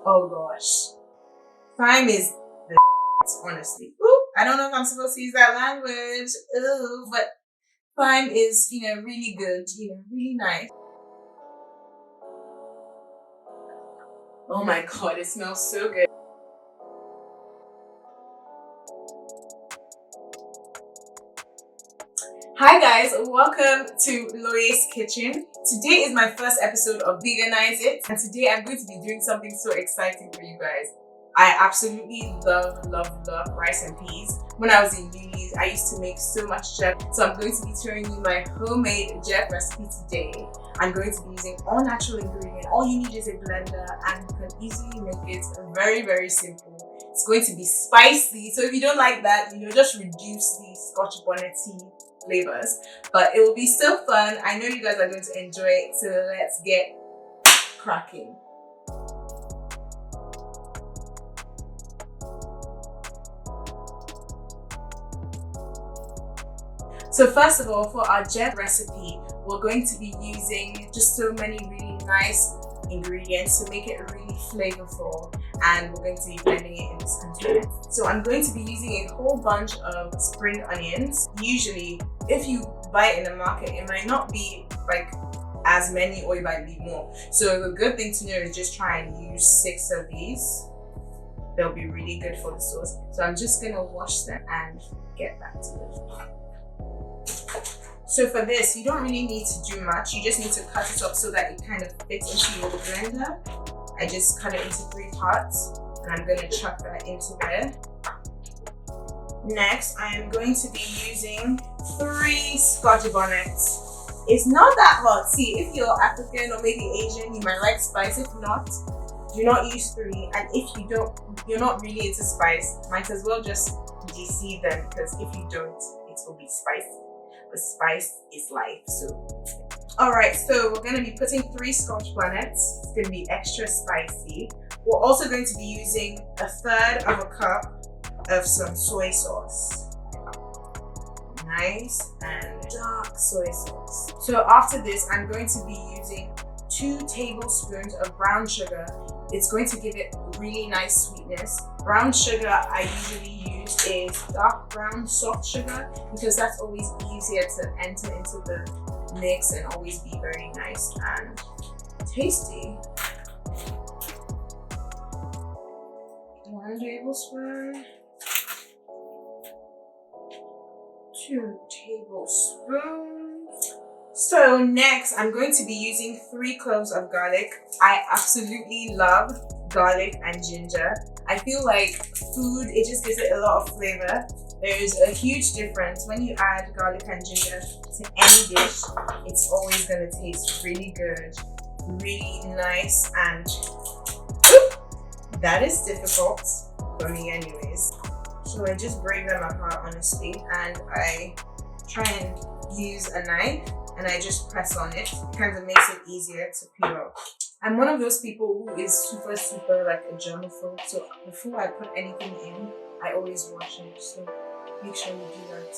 Oh gosh. Thyme is the honestly. Ooh, I don't know if I'm supposed to use that language. Ooh, but thyme is, really good, really nice. Oh my god, it smells so good. Hi guys, welcome to Loye's Kitchen. Today is my first episode of Veganize It, and today I'm going to be doing something so exciting for you guys. I absolutely love rice and peas. When I was in uni, I used to make so much jek, so I'm going to be showing you my homemade jek recipe today. I'm going to be using all natural ingredients. All you need is a blender, and you can easily make it very simple. It's going to be spicy, so if you don't like that, just reduce the Scotch bonnet tea flavors, but it will be so fun. I know you guys are going to enjoy it, so let's get cracking. So first of all, for our jek recipe, we're going to be using just so many really nice ingredients to make it really flavorful, and we're going to be blending it in this container. So I'm going to be using a whole bunch of spring onions. Usually, if you buy it in the market, it might not be like as many, or it might be more. So the good thing to know is just try and use 6 of these. They'll be really good for the sauce. So I'm just gonna wash them and get back to it. So for this, you don't really need to do much. You just need to cut it up so that it kind of fits into your blender. I just cut it into 3 parts, and I'm going to chuck that into there. Next, I am going to be using 3 Scotch bonnets. It's not that hot. See, if you're African or maybe Asian, you might like spice. If not, do not use 3. And if you're not really into spice, might as well just deceive them, because if you don't, it will be spicy. But spice is life. So alright, so we're going to be putting 3 Scotch bonnets. It's going to be extra spicy. We're also going to be using 1/3 of a cup of some soy sauce. Nice and dark soy sauce. So after this, I'm going to be using 2 tablespoons of brown sugar. It's going to give it really nice sweetness. Brown sugar I usually use is dark brown soft sugar, because that's always easier to enter into the mix and always be very nice and tasty. 1 tablespoon. 2 tablespoons. So next, I'm going to be using 3 cloves of garlic. I absolutely love garlic and ginger. I feel like food, it just gives it a lot of flavor. There's a huge difference when you add garlic and ginger to any dish. It's always gonna taste really good, really nice, and that is difficult for me anyways. So I just break them apart honestly, and I try and use a knife, and I just press on it. It kind of makes it easier to peel off. I'm one of those people who is super like a germaphobe, so before I put anything in, I always wash it. So make sure you do that.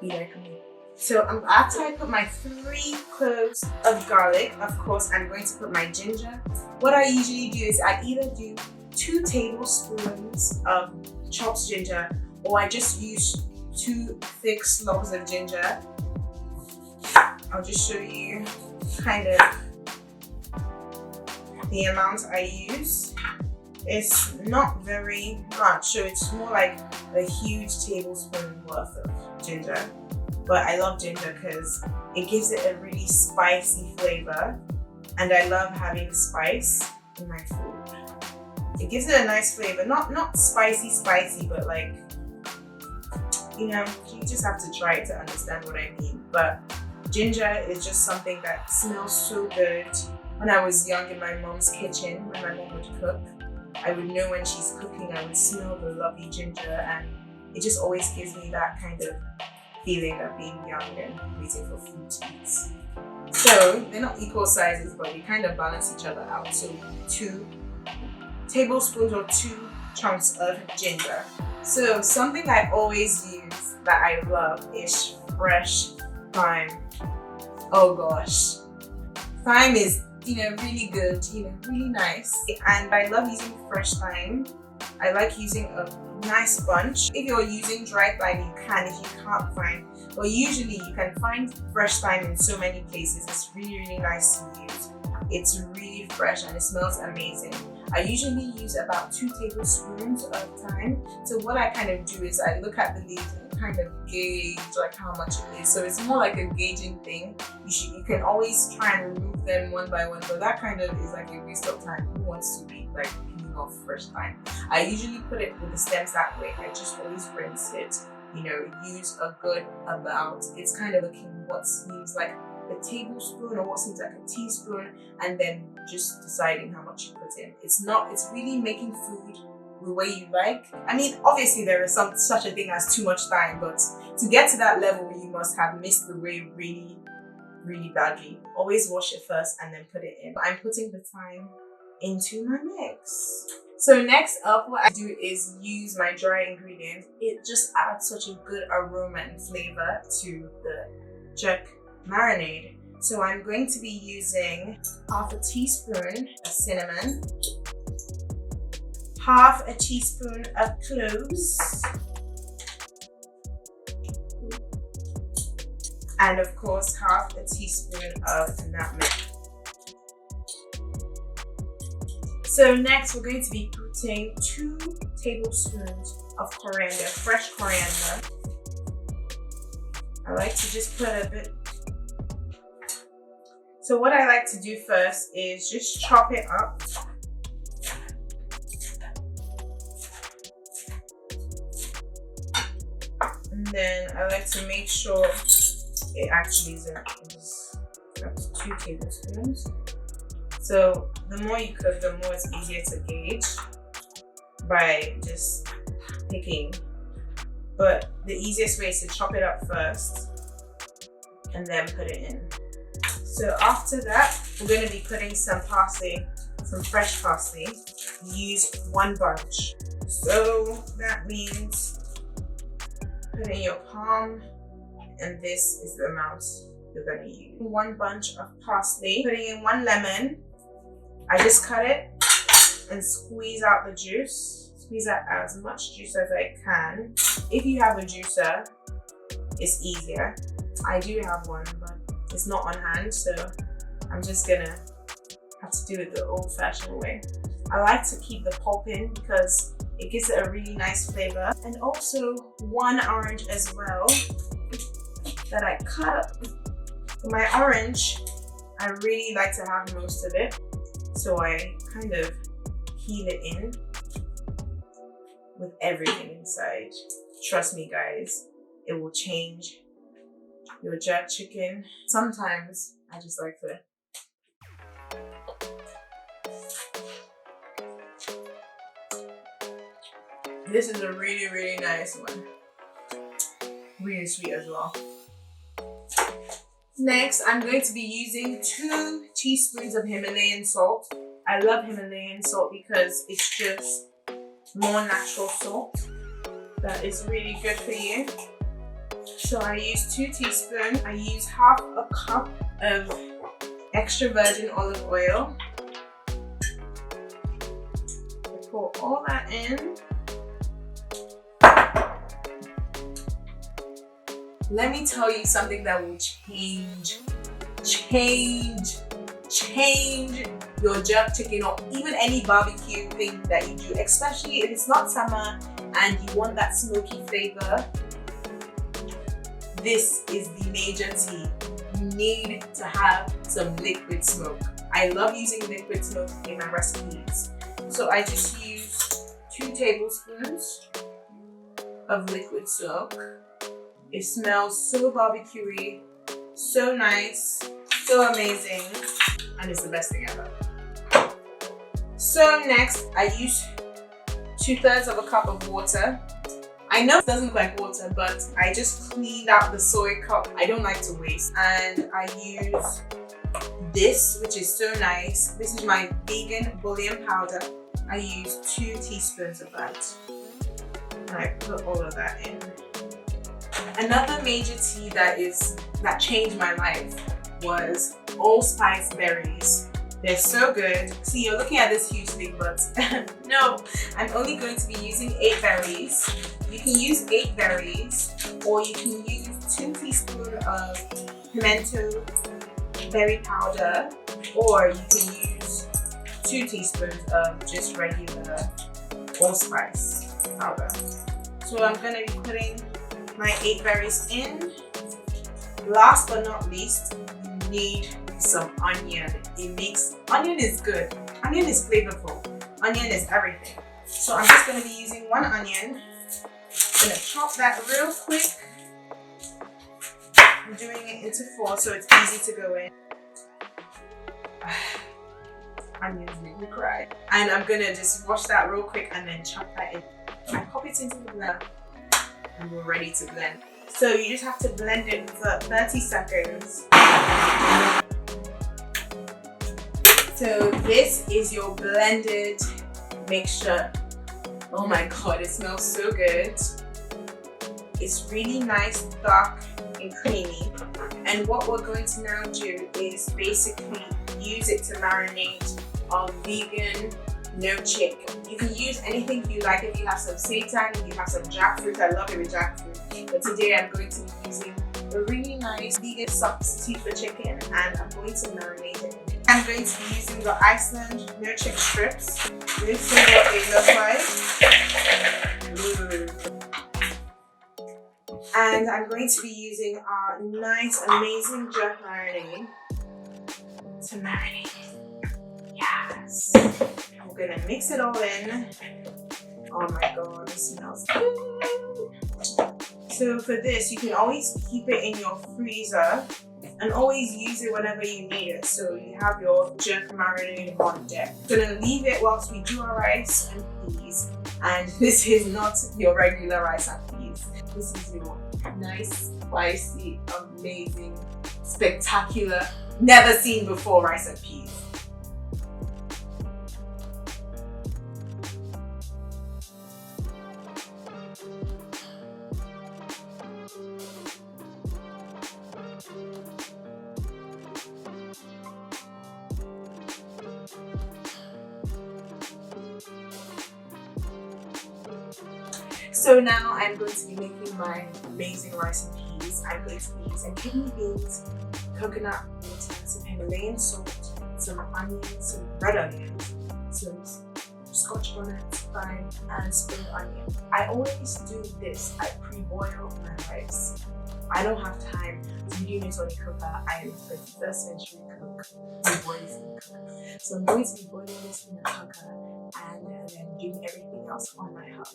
Be like me. So after I put my 3 cloves of garlic, of course, I'm going to put my ginger. What I usually do is I either do 2 tablespoons of chopped ginger, or I just use 2 thick slobs of ginger. I'll just show you kind of the amount I use. It's not very much, so it's more like a huge tablespoon worth of ginger. But I love ginger because it gives it a really spicy flavor, and I love having spice in my food. It gives it a nice flavor, not spicy, but like, you just have to try it to understand what I mean. But ginger is just something that smells so good. When I was young in my mom's kitchen, when my mom would cook, I would know when she's cooking, I would smell the lovely ginger, and it just always gives me that kind of feeling of being young and waiting for food to eat. So they're not equal sizes, but they kind of balance each other out. So 2 tablespoons or 2 chunks of ginger. So something I always use that I love is fresh thyme. Oh gosh, thyme is really good, really nice. And I love using fresh thyme. I like using a nice bunch. If you're using dry thyme, you can. If you can't find, but usually you can find fresh thyme in so many places. It's really nice to use. It's really fresh and it smells amazing. I usually use about 2 tablespoons of thyme. So what I kind of do is I look at the leaves and kind of gauge like how much it is. So it's more like a gauging thing. You can always try and remove them one by one, but that kind of is like a waste of time. Who wants to be like peeling off fresh thyme? I usually put it with the stems that way. I just always rinse it. Use a good amount. It's kind of what seems like a tablespoon or what seems like a teaspoon, and then just deciding how much you put in. It's really making food the way you like. I mean, obviously there is such a thing as too much thyme, but to get to that level, you must have missed the way really badly. Always wash it first and then put it in. I'm putting the thyme into my mix. So next up, what I do is use my dry ingredients. It just adds such a good aroma and flavor to the jerk marinade. So I'm going to be using half a teaspoon of cinnamon, half a teaspoon of cloves, and of course half a teaspoon of nutmeg. So next we're going to be putting 2 tablespoons of coriander, fresh coriander. I like to just put a bit. So what I like to do first is just chop it up. And then I like to make sure it actually is 2 tablespoons. So the more you cook, the more it's easier to gauge by just picking. But the easiest way is to chop it up first and then put it in. So after that, we're going to be putting some parsley, some fresh parsley. Use 1 bunch. So that means put in your palm, and this is the amount you're going to use. 1 bunch of parsley. Putting in 1 lemon. I just cut it and squeeze out the juice. Squeeze out as much juice as I can. If you have a juicer, it's easier. I do have one, but it's not on hand, so I'm just gonna have to do it the old-fashioned way. I like to keep the pulp in because it gives it a really nice flavor. And also 1 orange as well that I cut up. For my orange, I really like to have most of it, so I kind of peel it in with everything inside. Trust me guys, it will change your jerk chicken. Sometimes I just like to This is a really nice one. Really sweet as well. Next, I'm going to be using 2 teaspoons of Himalayan salt. I love Himalayan salt because it's just more natural salt that is really good for you. So I use 2 teaspoons. I use half a cup of extra virgin olive oil. I pour all that in. Let me tell you something that will change your jerk chicken or even any barbecue thing that you do, especially if it's not summer and you want that smoky flavor. This is the major tea. You need to have some liquid smoke. I love using liquid smoke in my recipes. So I just use 2 tablespoons of liquid smoke. It smells so barbecuey, so nice, so amazing, and it's the best thing ever. So next, I use 2/3 of a cup of water. I know it doesn't look like water, but I just cleaned out the soy cup. I don't like to waste. And I use this, which is so nice. This is my vegan bouillon powder. I use 2 teaspoons of that. And I put all of that in. Another major tea that changed my life was allspice berries. They're so good. See, you're looking at this huge thing, but no, I'm only going to be using 8 berries. You can use 8 berries, or you can use 2 teaspoons of pimento berry powder, or you can use 2 teaspoons of just regular allspice powder. So I'm going to be putting my 8 berries in. Last but not least, you need some onion. Onion is good. Onion is flavorful. Onion is everything. So I'm just going to be using 1 onion. I'm going to chop that real quick. I'm doing it into 4 so it's easy to go in. Onions make me cry. And I'm going to just wash that real quick and then chop that in. I pop it into the blender and we're ready to blend. So you just have to blend it for 30 seconds. So this is your blended mixture. Oh my god, it smells so good. It's really nice, dark and creamy. And what we're going to now do is basically use it to marinate our vegan no chick. You can use anything you like. If you have some seitan, if you have some jackfruit, I love it with jackfruit. But today I'm going to be using a really nice vegan substitute for chicken, and I'm going to marinate it. I'm going to be using the Iceland no chick strips. This is what they look like. And I'm going to be using our nice, amazing jerk marinade to marinate. Yes. I'm gonna mix it all in. Oh my god, it smells good. So for this, you can always keep it in your freezer and always use it whenever you need it. So you have your jerk marinade on deck. I'm gonna leave it whilst we do our rice and peas. And this is not your regular rice and peas. This is your nice, spicy, amazing, spectacular, never seen before rice and peas. So now I'm going to be making my amazing rice and peas. I'm going to be using kidney beans, coconut water, some Himalayan salt, some onions, some red onions, some scotch bonnet, thyme, and spring onion. I always do this. I pre-boil my rice. I don't have time to be doing it on a cooker. I am a 21st century cook. So I'm going to be boiling this in a cooker and then doing everything else on my hob.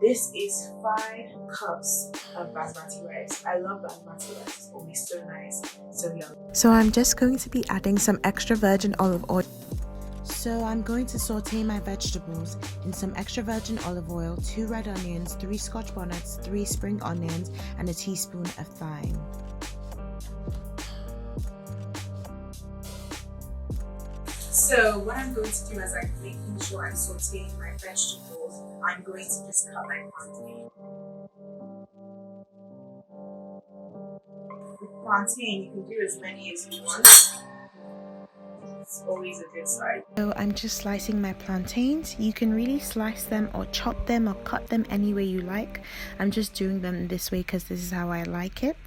This is 5 cups of basmati rice. I love basmati rice. It's always so nice, so yummy. So I'm just going to be adding some extra virgin olive oil. So I'm going to saute my vegetables in some extra virgin olive oil, 2 red onions, 3 scotch bonnets, 3 spring onions, and a teaspoon of thyme. So what I'm going to do as I'm making sure I'm sauteing my vegetables, I'm going to just cut my plantain. With plantain, you can do as many as you want. It's always a good side. So I'm just slicing my plantains. You can really slice them or chop them or cut them any way you like. I'm just doing them this way because this is how I like it,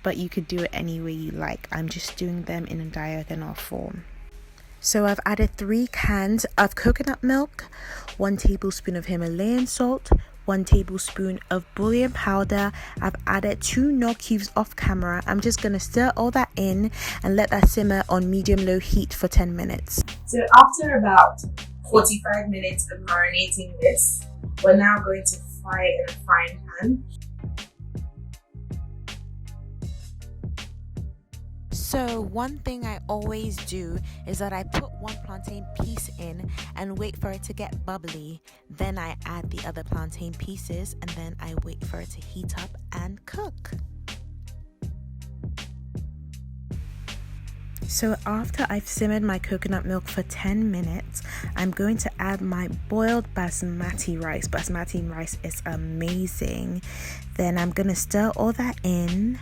but you could do it any way you like. I'm just doing them in a diagonal form. So I've added 3 cans of coconut milk, 1 tablespoon of Himalayan salt, 1 tablespoon of bouillon powder. I've added 2 nor cubes off camera. I'm just going to stir all that in and let that simmer on medium-low heat for 10 minutes. So after about 45 minutes of marinating this, we're now going to fry it in a frying pan. So one thing I always do is that I put 1 plantain piece in and wait for it to get bubbly. Then I add the other plantain pieces and then I wait for it to heat up and cook. So after I've simmered my coconut milk for 10 minutes, I'm going to add my boiled basmati rice. Basmati rice is amazing. Then I'm going to stir all that in.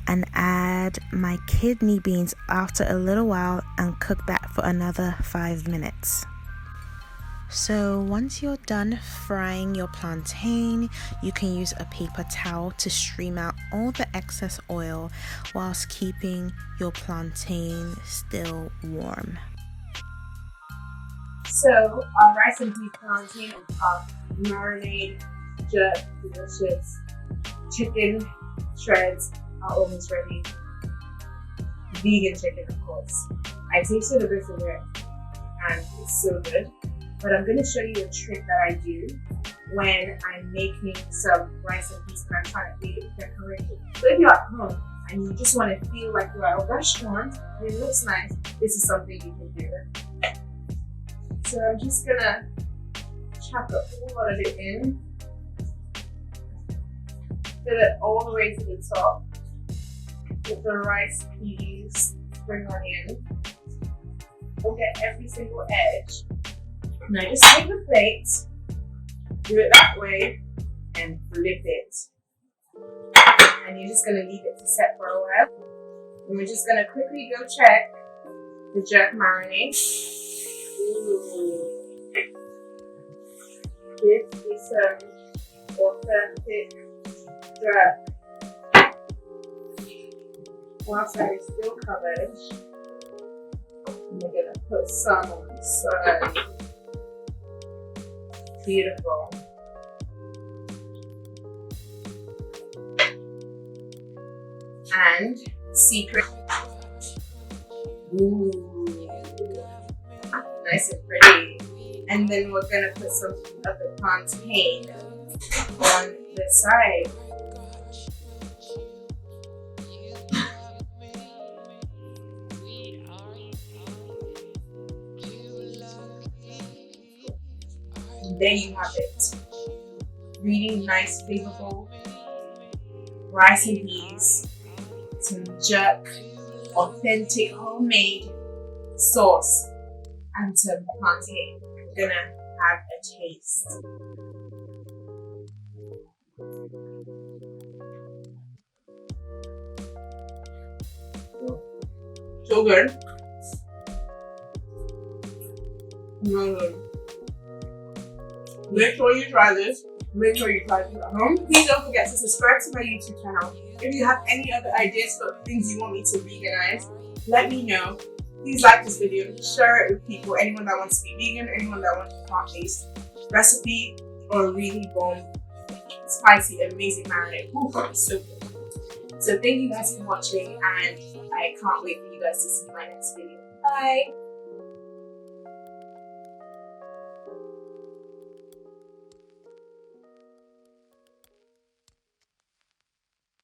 and add my kidney beans after a little while and cook that for another 5 minutes. So once you're done frying your plantain, you can use a paper towel to stream out all the excess oil whilst keeping your plantain still warm. So our rice and beef plantain on top, marinade, jerk, delicious. Chicken shreds are almost ready. Vegan chicken, of course. I tasted a bit of it and it's so good. But I'm going to show you a trick that I do when I'm making some rice and peas and I'm trying to make it decorated. So if you're at home and you just want to feel like you're at a restaurant and it looks nice, this is something you can do. So I'm just going to chuck a whole lot of it in. Fill it all the way to the top with the rice, peas, spring onion. We'll get every single edge. Now just take the plate, do it that way, and flip it. And you're just going to leave it to set for a while. And we're just going to quickly go check the jerk marinade. Ooh. This is some authentic jerk. Whilst that is still covered, we're going to put some on the side. Beautiful. And secret. Ooh. Nice and pretty. And then we're gonna put some of the plantain on the side. There you have it. Really nice, flavorful rice and peas, some jerk, authentic homemade sauce, and some plantain. We're gonna have a taste. So good. Make sure you try this. Make sure you try this at home. Please don't forget to subscribe to my YouTube channel. If you have any other ideas for things you want me to veganize, let me know. Please like this video, share it with people, anyone that wants to be vegan, anyone that wants a plant-based recipe, or a really bomb, spicy, amazing marinade. Ooh, it's so good. So thank you guys for watching, and I can't wait for you guys to see my next video. Bye!